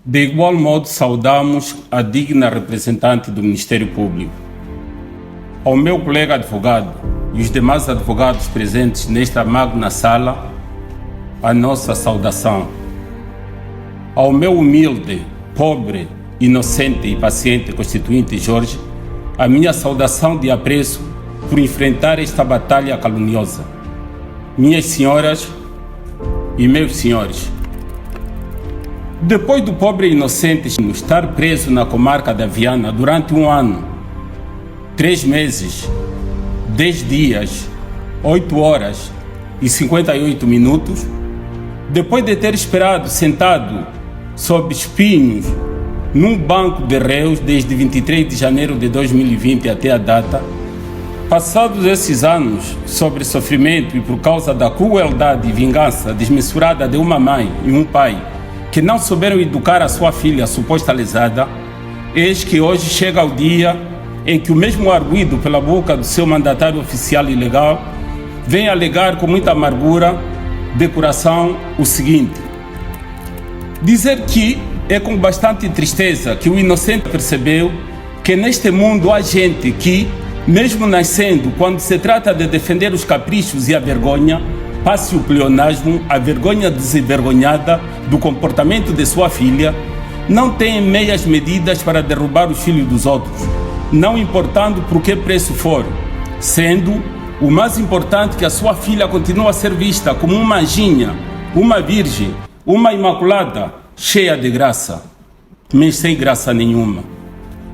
De igual modo, saudamos a digna representante do Ministério Público. Ao meu colega advogado e os demais advogados presentes nesta magna sala, a nossa saudação. Ao meu humilde, pobre, inocente e paciente constituinte Jorge, a minha saudação de apreço por enfrentar esta batalha caluniosa. Minhas senhoras e meus senhores, depois do pobre inocente estar preso na comarca da Viana durante 1 ano, 3 meses, 10 dias, 8 horas e 58 minutos, depois de ter esperado sentado sob espinhos num banco de réus desde 23 de janeiro de 2020 até a data, passados esses anos sobre sofrimento e por causa da crueldade e vingança desmesurada de uma mãe e um pai que não souberam educar a sua filha suposta lesada, eis que hoje chega o dia em que o mesmo arguido pela boca do seu mandatário oficial e legal vem alegar com muita amargura de coração o seguinte: dizer que é com bastante tristeza que o inocente percebeu que neste mundo há gente que, mesmo nascendo, quando se trata de defender os caprichos e a vergonha, passe o pleonasmo, a vergonha desenvergonhada do comportamento de sua filha, não tem meias medidas para derrubar os filhos dos outros, não importando por que preço for, sendo o mais importante que a sua filha continua a ser vista como uma anjinha, uma virgem, uma imaculada, cheia de graça, mas sem graça nenhuma.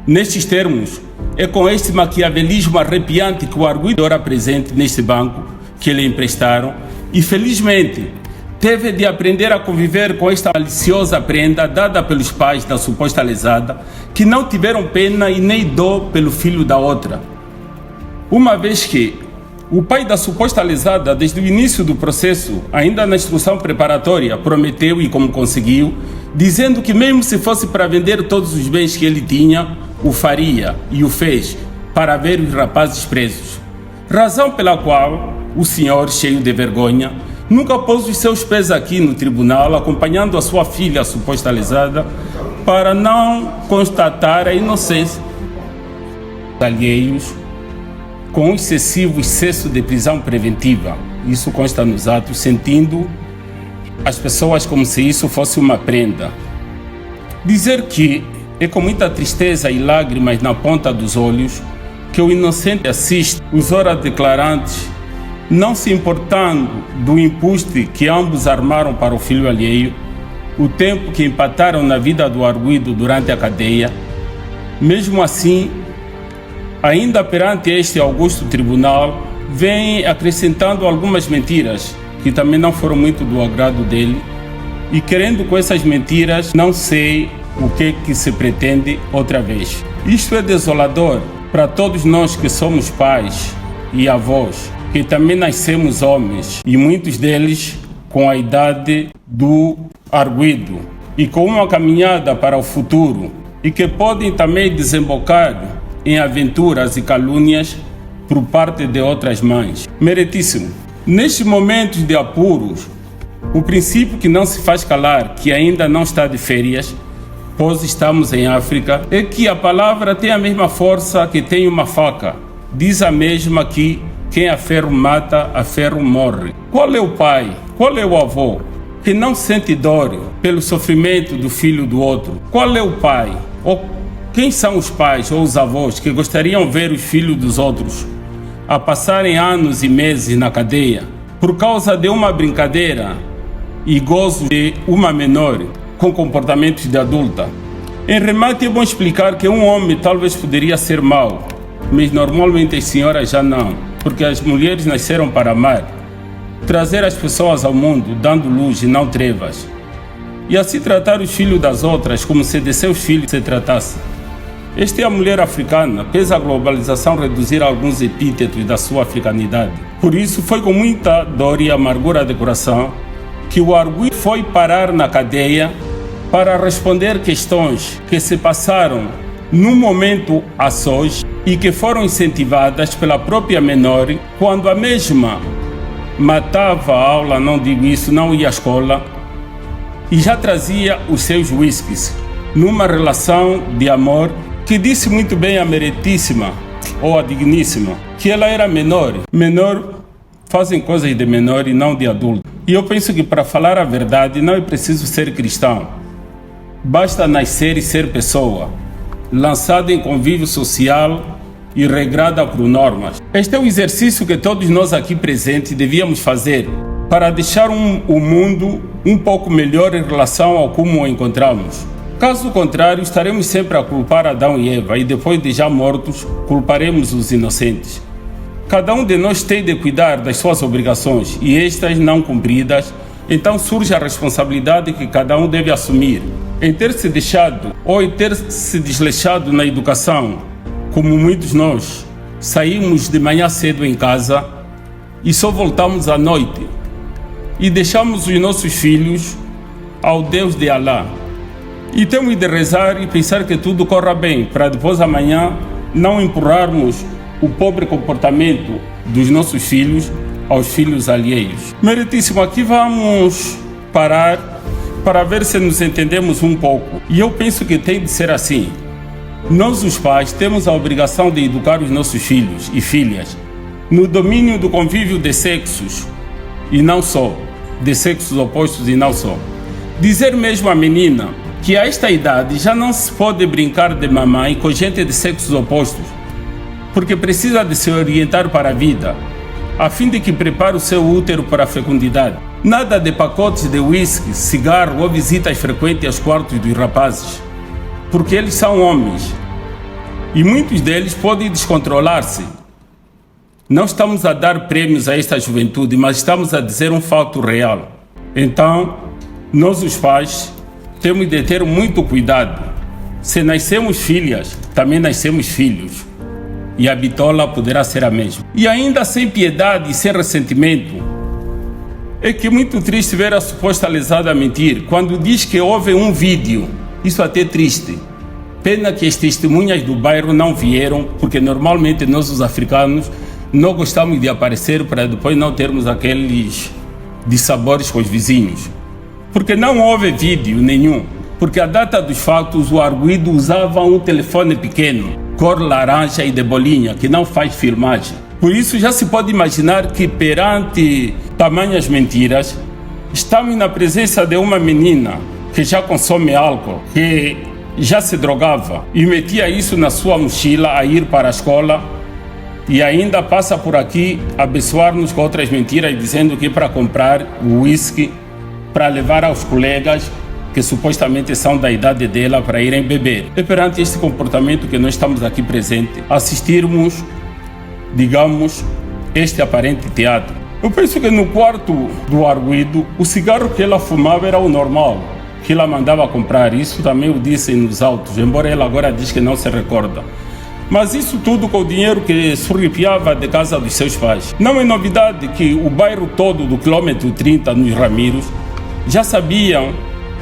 Nestes termos, é com este maquiavelismo arrepiante que o arguido ora presente neste banco que lhe emprestaram e, felizmente, teve de aprender a conviver com esta maliciosa prenda dada pelos pais da suposta lesada, que não tiveram pena e nem dó pelo filho da outra. Uma vez que o pai da suposta lesada, desde o início do processo, ainda na instrução preparatória, prometeu e como conseguiu, dizendo que mesmo se fosse para vender todos os bens que ele tinha, o faria e o fez para ver os rapazes presos. Razão pela qual o senhor, cheio de vergonha, nunca pôs os seus pés aqui no tribunal, acompanhando a sua filha, a suposta lesada, para não constatar a inocência alheios com excessivo excesso de prisão preventiva. Isso consta nos atos, sentindo as pessoas como se isso fosse uma prenda. Dizer que é com muita tristeza e lágrimas na ponta dos olhos que o inocente assiste os ora declarantes, não se importando do embuste que ambos armaram para o filho alheio, o tempo que empataram na vida do arguido durante a cadeia. Mesmo assim, ainda perante este augusto tribunal, vem acrescentando algumas mentiras que também não foram muito do agrado dele, e querendo com essas mentiras, não sei o que se pretende outra vez. Isto é desolador para todos nós que somos pais e avós, que também nascemos homens, e muitos deles com a idade do arguido e com uma caminhada para o futuro, e que podem também desembocar em aventuras e calúnias por parte de outras mães. Meritíssimo. Nestes momentos de apuros, o princípio que não se faz calar, que ainda não está de férias, pois estamos em África, é que a palavra tem a mesma força que tem uma faca. Diz a mesma que quem a ferro mata, a ferro morre. Qual é o pai, qual é o avô que não sente dor pelo sofrimento do filho do outro? Qual é o pai, ou quem são os pais ou os avós que gostariam de ver os filhos dos outros a passarem anos e meses na cadeia por causa de uma brincadeira e gozo de uma menor com comportamentos de adulta? Em remate, é bom explicar que um homem talvez poderia ser mau, mas normalmente as senhoras já não, porque as mulheres nasceram para amar, trazer as pessoas ao mundo, dando luz e não trevas, e assim tratar os filhos das outras como se de seus filhos se tratasse. Esta é a mulher africana, pesa a globalização reduzir alguns epítetos da sua africanidade. Por isso, foi com muita dor e amargura de coração que o arguido foi parar na cadeia para responder questões que se passaram num momento a sós e que foram incentivadas pela própria menor, quando a mesma matava a aula, não digo isso, não ia à escola, e já trazia os seus whiskies, numa relação de amor que disse muito bem a meritíssima, ou a digníssima, que ela era menor. Menor fazem coisas de menor e não de adulto. E eu penso que para falar a verdade não é preciso ser cristão. Basta nascer e ser pessoa, lançada em convívio social e regrada por normas. Este é o exercício que todos nós aqui presentes devíamos fazer para deixar o mundo um pouco melhor em relação ao como o encontramos. Caso contrário, estaremos sempre a culpar Adão e Eva e depois de já mortos, culparemos os inocentes. Cada um de nós tem de cuidar das suas obrigações e estas não cumpridas, então surge a responsabilidade que cada um deve assumir em ter se deixado ou em ter se desleixado na educação, como muitos nós saímos de manhã cedo em casa e só voltamos à noite e deixamos os nossos filhos ao Deus de Alá. E temos de rezar e pensar que tudo corra bem, para depois amanhã não empurrarmos o pobre comportamento dos nossos filhos aos filhos alheios. Meritíssimo, aqui vamos parar para ver se nos entendemos um pouco. E eu penso que tem de ser assim. Nós, os pais, temos a obrigação de educar os nossos filhos e filhas no domínio do convívio de sexos, e não só, de sexos opostos e não só. Dizer mesmo à menina que a esta idade já não se pode brincar de mamãe com gente de sexos opostos, porque precisa de se orientar para a vida, a fim de que prepare o seu útero para a fecundidade. Nada de pacotes de uísque, cigarro ou visitas frequentes aos quartos dos rapazes, porque eles são homens e muitos deles podem descontrolar-se. Não estamos a dar prêmios a esta juventude, mas estamos a dizer um fato real. Então, nós os pais temos de ter muito cuidado. Se nascemos filhas, também nascemos filhos. E a bitola poderá ser a mesma. E ainda sem piedade e sem ressentimento. É que é muito triste ver a suposta lesada mentir quando diz que houve um vídeo. Isso até é triste. Pena que as testemunhas do bairro não vieram, porque normalmente nós os africanos não gostamos de aparecer para depois não termos aqueles dissabores com os vizinhos. Porque não houve vídeo nenhum. Porque a data dos fatos o arguido usava um telefone pequeno, cor laranja e de bolinha, que não faz filmagem. Por isso já se pode imaginar que perante tamanhas mentiras, estamos na presença de uma menina que já consome álcool, que já se drogava e metia isso na sua mochila a ir para a escola e ainda passa por aqui a abençoar-nos com outras mentiras dizendo que é para comprar o uísque para levar aos colegas que supostamente são da idade dela para irem beber. É perante este comportamento que nós estamos aqui presentes, assistirmos, digamos, este aparente teatro. Eu penso que no quarto do arguido, o cigarro que ela fumava era o normal, que ela mandava comprar. Isso também o disse nos autos, embora ela agora diz que não se recorda. Mas isso tudo com o dinheiro que surrupiava de casa dos seus pais. Não é novidade que o bairro todo do quilômetro 30, nos Ramiros, já sabiam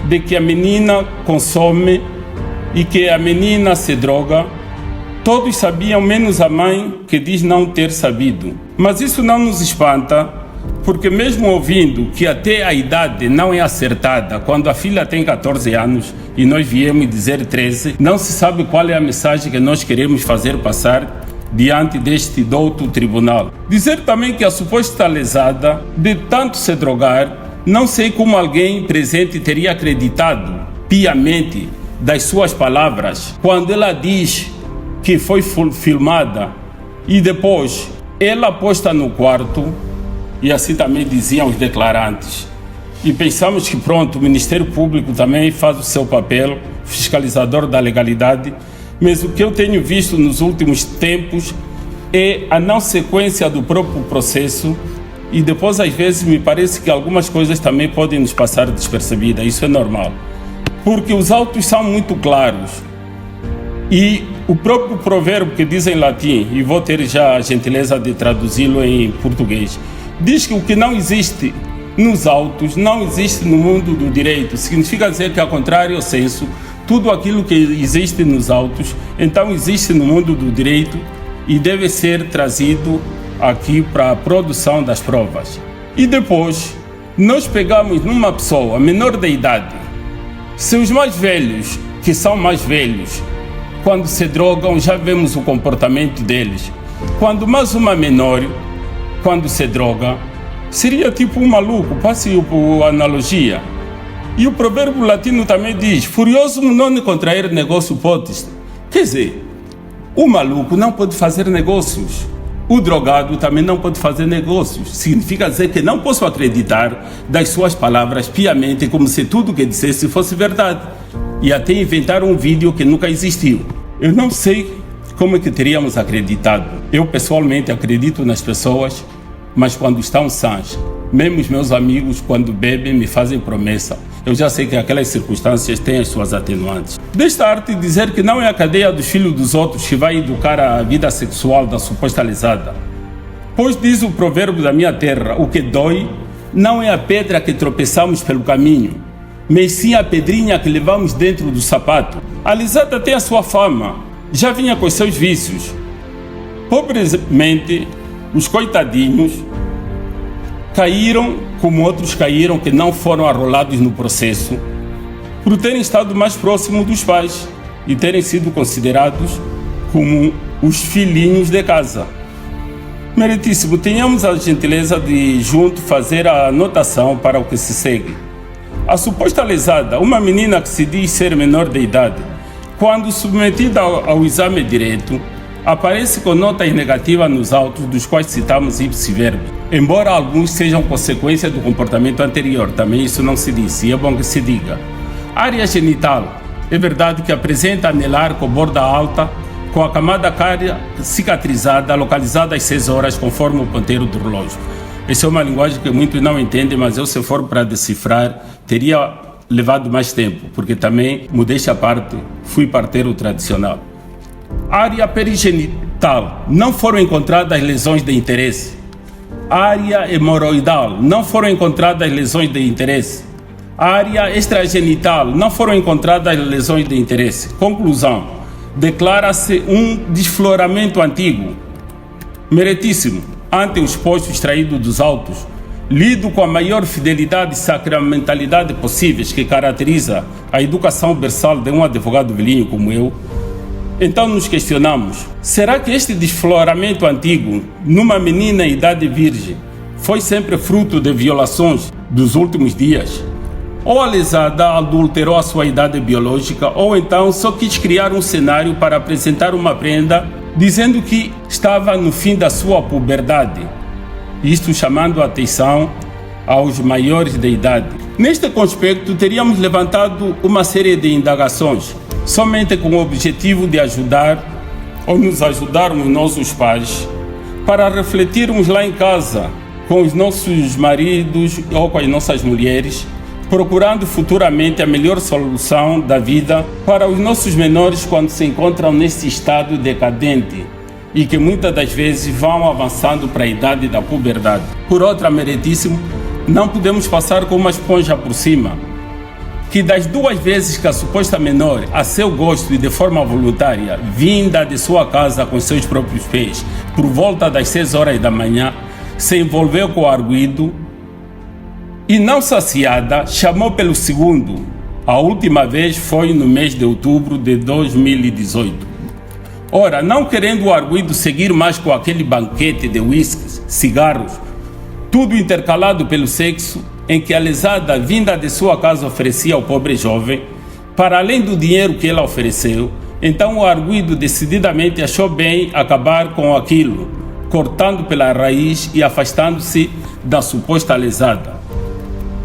de que a menina consome e que a menina se droga. Todos sabiam, menos a mãe, que diz não ter sabido. Mas isso não nos espanta, porque mesmo ouvindo que até a idade não é acertada, quando a filha tem 14 anos e nós viemos dizer 13, não se sabe qual é a mensagem que nós queremos fazer passar diante deste douto tribunal. Dizer também que a suposta lesada, de tanto se drogar, não sei como alguém presente teria acreditado piamente das suas palavras quando ela diz que foi filmada e depois ela posta no quarto, e assim também diziam os declarantes. E pensamos que pronto, o Ministério Público também faz o seu papel, fiscalizador da legalidade, mas o que eu tenho visto nos últimos tempos é a não sequência do próprio processo. E depois, às vezes, me parece que algumas coisas também podem nos passar despercebidas. Isso é normal. Porque os autos são muito claros. E o próprio provérbio que diz em latim, e vou ter já a gentileza de traduzi-lo em português, diz que o que não existe nos autos não existe no mundo do direito. Significa dizer que, ao contrário ao senso, tudo aquilo que existe nos autos, então existe no mundo do direito e deve ser trazido aqui para a produção das provas. E depois, nós pegamos numa pessoa menor de idade, se os mais velhos, que são mais velhos, quando se drogam, já vemos o comportamento deles. Quando mais uma menor, quando se droga, seria tipo um maluco, passe a analogia. E o provérbio latino também diz, furioso não contrair negócio podes. Quer dizer, o maluco não pode fazer negócios. O drogado também não pode fazer negócios. Significa dizer que não posso acreditar das suas palavras piamente como se tudo que dissesse fosse verdade. E até inventar um vídeo que nunca existiu. Eu não sei como é que teríamos acreditado. Eu pessoalmente acredito nas pessoas, mas quando estão sãs. Mesmo os meus amigos, quando bebem, me fazem promessa. Eu já sei que aquelas circunstâncias têm as suas atenuantes. Desta arte dizer que não é a cadeia dos filhos dos outros que vai educar a vida sexual da suposta lesada. Pois diz o provérbio da minha terra, o que dói não é a pedra que tropeçamos pelo caminho, mas sim a pedrinha que levamos dentro do sapato. A lesada tem a sua fama, já vinha com os seus vícios. Pobremente, os coitadinhos caíram como outros caíram que não foram arrolados no processo por terem estado mais próximos dos pais e terem sido considerados como os filhinhos de casa. Meritíssimo, tenhamos a gentileza de junto fazer a anotação para o que se segue. A suposta lesada, uma menina que se diz ser menor de idade, quando submetida ao exame direto, aparece com notas negativas nos autos dos quais citamos ipsi verbis, embora alguns sejam consequência do comportamento anterior, também isso não se disse, e é bom que se diga. Área genital, é verdade que apresenta anelar com borda alta, com a camada cária cicatrizada, localizada às 6 horas, conforme o ponteiro do relógio. Essa é uma linguagem que muitos não entendem, mas eu, se for para decifrar, teria levado mais tempo, porque também, modéstia à parte, fui parteiro tradicional. Área perigenital, não foram encontradas lesões de interesse. Área hemorroidal, não foram encontradas lesões de interesse. Área extragenital, não foram encontradas lesões de interesse. Conclusão, declara-se um desfloramento antigo. Meritíssimo, ante o exposto extraído dos autos, lido com a maior fidelidade e sacramentalidade possíveis que caracteriza a educação versal de um advogado velhinho como eu, então nos questionamos, será que este desfloramento antigo, numa menina em idade virgem, foi sempre fruto de violações dos últimos dias? Ou a lesada adulterou a sua idade biológica, ou então só quis criar um cenário para apresentar uma prenda, dizendo que estava no fim da sua puberdade, isto chamando a atenção aos maiores de idade. Neste conspecto, teríamos levantado uma série de indagações, somente com o objetivo de ajudar ou nos ajudarmos nós os pais para refletirmos lá em casa com os nossos maridos ou com as nossas mulheres, procurando futuramente a melhor solução da vida para os nossos menores quando se encontram nesse estado decadente e que muitas das vezes vão avançando para a idade da puberdade. Por outra, meritíssimo, não podemos passar com uma esponja por cima, que das 2 vezes que a suposta menor, a seu gosto e de forma voluntária, vinda de sua casa com seus próprios pés, por volta das 6 horas da manhã, se envolveu com o arguido e, não saciada, chamou pelo segundo. A última vez foi no mês de outubro de 2018. Ora, não querendo o arguido seguir mais com aquele banquete de uísques, cigarros, tudo intercalado pelo sexo, em que a lesada vinda de sua casa oferecia ao pobre jovem, para além do dinheiro que ela ofereceu, então o arguido decididamente achou bem acabar com aquilo, cortando pela raiz e afastando-se da suposta lesada.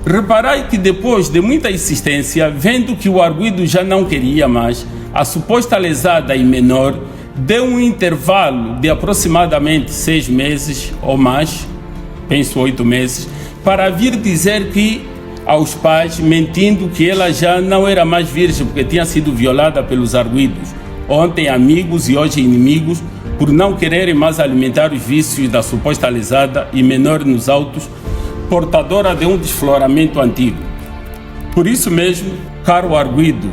Reparai que depois de muita insistência, vendo que o arguido já não queria mais, a suposta lesada e menor deu um intervalo de aproximadamente 6 meses ou mais, penso 8 meses, para vir dizer que aos pais, mentindo que ela já não era mais virgem porque tinha sido violada pelos arguidos, ontem amigos e hoje inimigos, por não quererem mais alimentar os vícios da suposta lesada e menor nos autos, portadora de um desfloramento antigo. Por isso mesmo, caro arguido,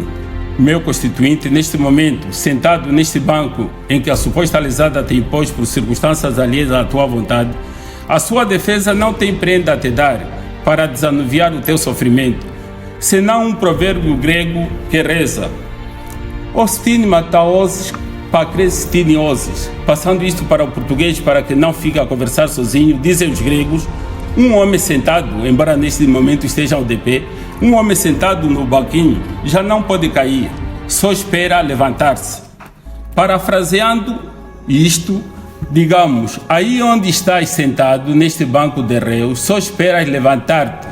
meu constituinte, neste momento, sentado neste banco em que a suposta lesada te impôs por circunstâncias alheias à tua vontade, a sua defesa não tem prenda a te dar, para desanuviar o teu sofrimento, senão um provérbio grego que reza: ostine mataoses pacrestinioses. Passando isto para o português, para que não fique a conversar sozinho, dizem os gregos: um homem sentado, embora neste momento estejam de pé, um homem sentado no banquinho já não pode cair, só espera levantar-se. Parafraseando isto, digamos, aí onde estás sentado, neste banco de réus, só esperas levantar-te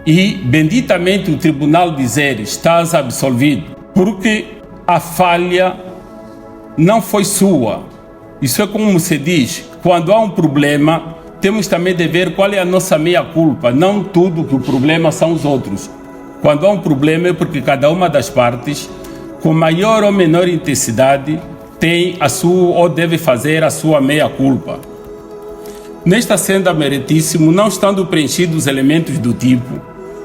e benditamente o tribunal dizer: estás absolvido, porque a falha não foi sua. Isso é como se diz: quando há um problema, temos também de ver qual é a nossa meia-culpa. Não tudo que o problema são os outros. Quando há um problema é porque cada uma das partes, com maior ou menor intensidade, tem a sua ou deve fazer a sua meia-culpa. Nesta senda meritíssimo, não estando preenchidos os elementos do tipo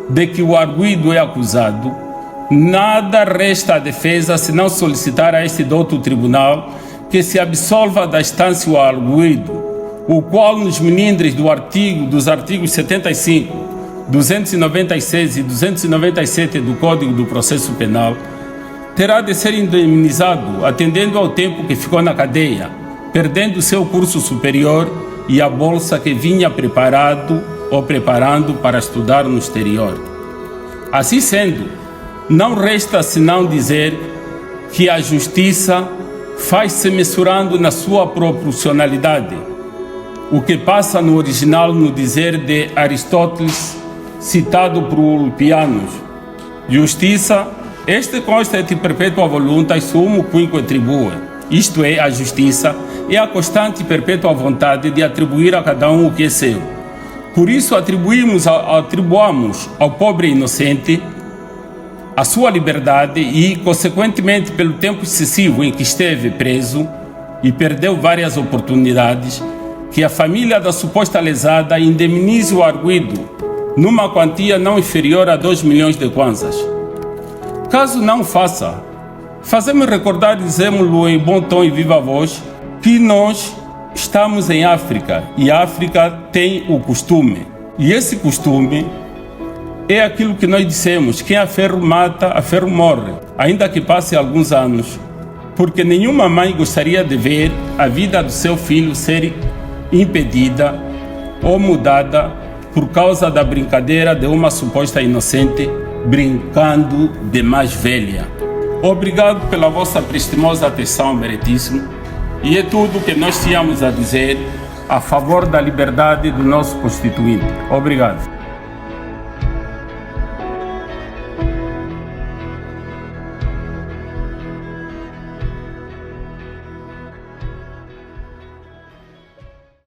de que o arguido é acusado, nada resta à defesa senão solicitar a este douto tribunal que se absolva da instância o arguido, o qual nos melindres dos artigos 75, 296 e 297 do Código do Processo Penal, terá de ser indemnizado, atendendo ao tempo que ficou na cadeia, perdendo seu curso superior e a bolsa que vinha preparado ou preparando para estudar no exterior. Assim sendo, não resta senão dizer que a justiça faz-se mensurando na sua proporcionalidade, o que passa no original no dizer de Aristóteles, citado por Ulpianos: justiça, este consta et perpetua voluntas sumo quinque atribui. Isto é, a justiça é a constante e perpétua vontade de atribuir a cada um o que é seu. Por isso atribuamos ao pobre inocente a sua liberdade e, consequentemente, pelo tempo excessivo em que esteve preso e perdeu várias oportunidades, que a família da suposta lesada indemnize o arguido numa quantia não inferior a 2 milhões de kwanzas. Caso não faça, fazemos recordar, dizemos-lo em bom tom e viva voz, que nós estamos em África e a África tem o costume. E esse costume é aquilo que nós dissemos: quem a ferro mata, a ferro morre, ainda que passe alguns anos, porque nenhuma mãe gostaria de ver a vida do seu filho ser impedida ou mudada por causa da brincadeira de uma suposta inocente brincando de mais velha. Obrigado pela vossa prestimosa atenção, meritíssimo, e é tudo que nós tínhamos a dizer a favor da liberdade do nosso Constituinte. Obrigado.